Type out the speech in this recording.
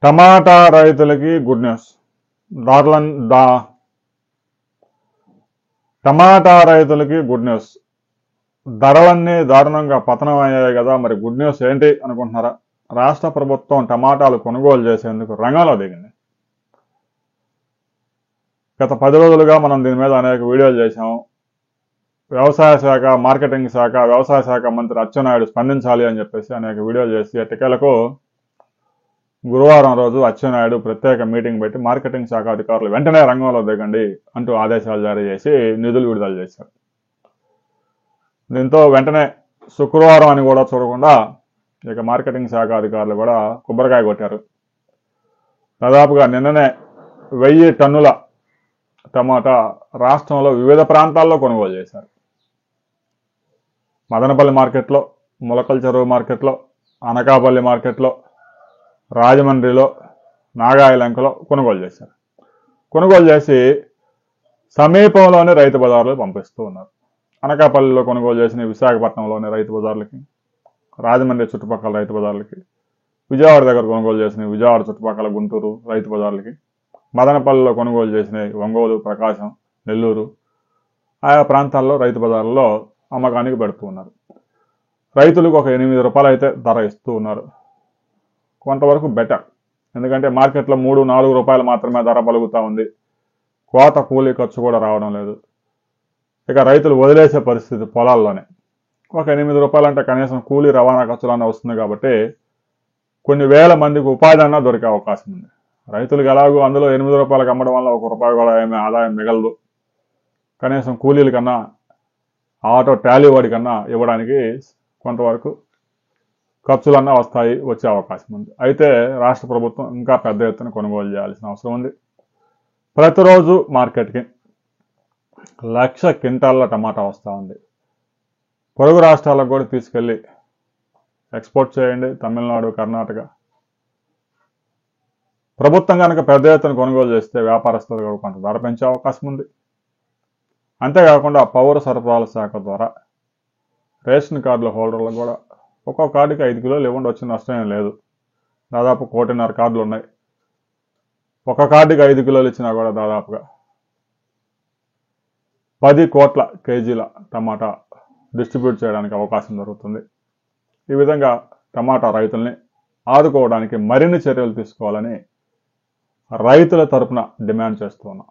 టమాటా రైతులకి good news. టమాటా రైతులకి good news. ధరలన్నీ దారుణంగా పతనం అయ్యాయి కదా, మరి గుడ్ న్యూస్ ఏంటి అనుకుంటున్నారా? రాష్ట్ర ప్రభుత్వం టమాటాలు కొనుగోలు చేసేందుకు రంగంలో దిగింది. గత 10 రోజులుగా మనం దీని మీద అనేక వీడియోలు చేశాము. వ్యవసాయ శాఖ, మార్కెటింగ్ శాఖ, వ్యవసాయ శాఖ మంత్రి అచ్చెన్నాయుడు స్పందించాలి అని చెప్పేసి అనేక వీడియోలు చేసి ఎట్టకేలకు గురువారం రోజు అచ్చెన్నాయుడు ప్రత్యేక మీటింగ్ పెట్టి మార్కెటింగ్ శాఖ అధికారులు వెంటనే రంగంలో దిగండి అంటూ ఆదేశాలు జారీ చేసి నిధులు విడుదల చేశారు. దీంతో వెంటనే శుక్రవారం అని కూడా చూడకుండా ఇక మార్కెటింగ్ శాఖ అధికారులు కూడా కొబ్బరికాయ కొట్టారు. దాదాపుగా నిన్ననే 1000 టన్నుల టమాటా రాష్ట్రంలో వివిధ ప్రాంతాల్లో కొనుగోలు చేశారు. మదనపల్లి మార్కెట్లో, ములకల్ చెరువు మార్కెట్లో, అనకాపల్లి మార్కెట్లో, రాజమండ్రిలో, నాగాయలంకలో కొనుగోలు చేశారు. కొనుగోలు చేసి సమీపంలోని రైతు బజార్లకు పంపిస్తూ ఉన్నారు. అనకాపల్లిలో కొనుగోలు చేసిన విశాఖపట్నంలోని రైతు బజార్లకి, రాజమండ్రి చుట్టుపక్కల రైతు బజార్లకి, విజయవాడ దగ్గర కొనుగోలు చేసిన విజయవాడ చుట్టుపక్కల గుంటూరు రైతు బజార్లకి, మదనపల్లిలో కొనుగోలు చేసిన ఒంగోలు, ప్రకాశం, నెల్లూరు ఆయా ప్రాంతాల్లో రైతు బజార్లలో అమ్మకానికి పెడుతూ ఉన్నారు. రైతులకు ఒక 8 రూపాయలు అయితే ధర ఇస్తూ ఉన్నారు. కొంతవరకు బెటర్, ఎందుకంటే మార్కెట్లో 3-4 రూపాయలు మాత్రమే ధర పలుకుతూ ఉంది. కోత కూలీ ఖర్చు కూడా రావడం లేదు. ఇక రైతులు వదిలేసే పరిస్థితి పొలాల్లోనే. ఒక 8 రూపాయలు అంటే కనీసం కూలీ రవాణా ఖర్చులన్నా వస్తుంది కాబట్టి కొన్ని వేల మందికి ఉపాధి అన్నా దొరికే అవకాశం ఉంది. రైతులకు ఎలాగో అందులో 8 రూపాయలకు అమ్మడం వల్ల 1 రూపాయి కూడా ఏమీ ఆదాయం మిగలదు. కనీసం కూలీల కన్నా, ఆటో టాలీ వాడి కన్నా ఇవ్వడానికి కొంతవరకు ఖర్చులన్నా వచ్చే అవకాశం ఉంది. అయితే రాష్ట్ర ప్రభుత్వం ఇంకా పెద్ద ఎత్తున కొనుగోలు చేయాల్సిన అవసరం ఉంది. ప్రతిరోజు మార్కెట్కి 1,00,000 క్వింటాళ్ళ టమాటా వస్తూ ఉంది. పొరుగు రాష్ట్రాలకు కూడా తీసుకెళ్ళి ఎక్స్పోర్ట్ చేయండి. తమిళనాడు, కర్ణాటక ప్రభుత్వం కనుక పెద్ద ఎత్తున కొనుగోలు చేస్తే వ్యాపారస్తులు కూడా కొంత ధర పెంచే అవకాశం ఉంది. అంతేకాకుండా పౌర సరఫరాల శాఖ ద్వారా రేషన్ కార్డుల హోల్డర్లకు కూడా ఒక్కో కార్డుకి 5 కిలోలు ఇవ్వండి, వచ్చిన నష్టం ఏం లేదు. దాదాపు 1,500,000 కార్డులు ఉన్నాయి. ఒక కార్డుకి 5 కిలోలు ఇచ్చినా కూడా దాదాపుగా 10 కోట్ల కేజీల టమాటా డిస్ట్రిబ్యూట్ చేయడానికి అవకాశం దొరుకుతుంది. ఈ విధంగా టమాటా రైతుల్ని ఆదుకోవడానికి మరిన్ని చర్యలు తీసుకోవాలని రైతుల తరపున డిమాండ్ చేస్తూ ఉన్నాం.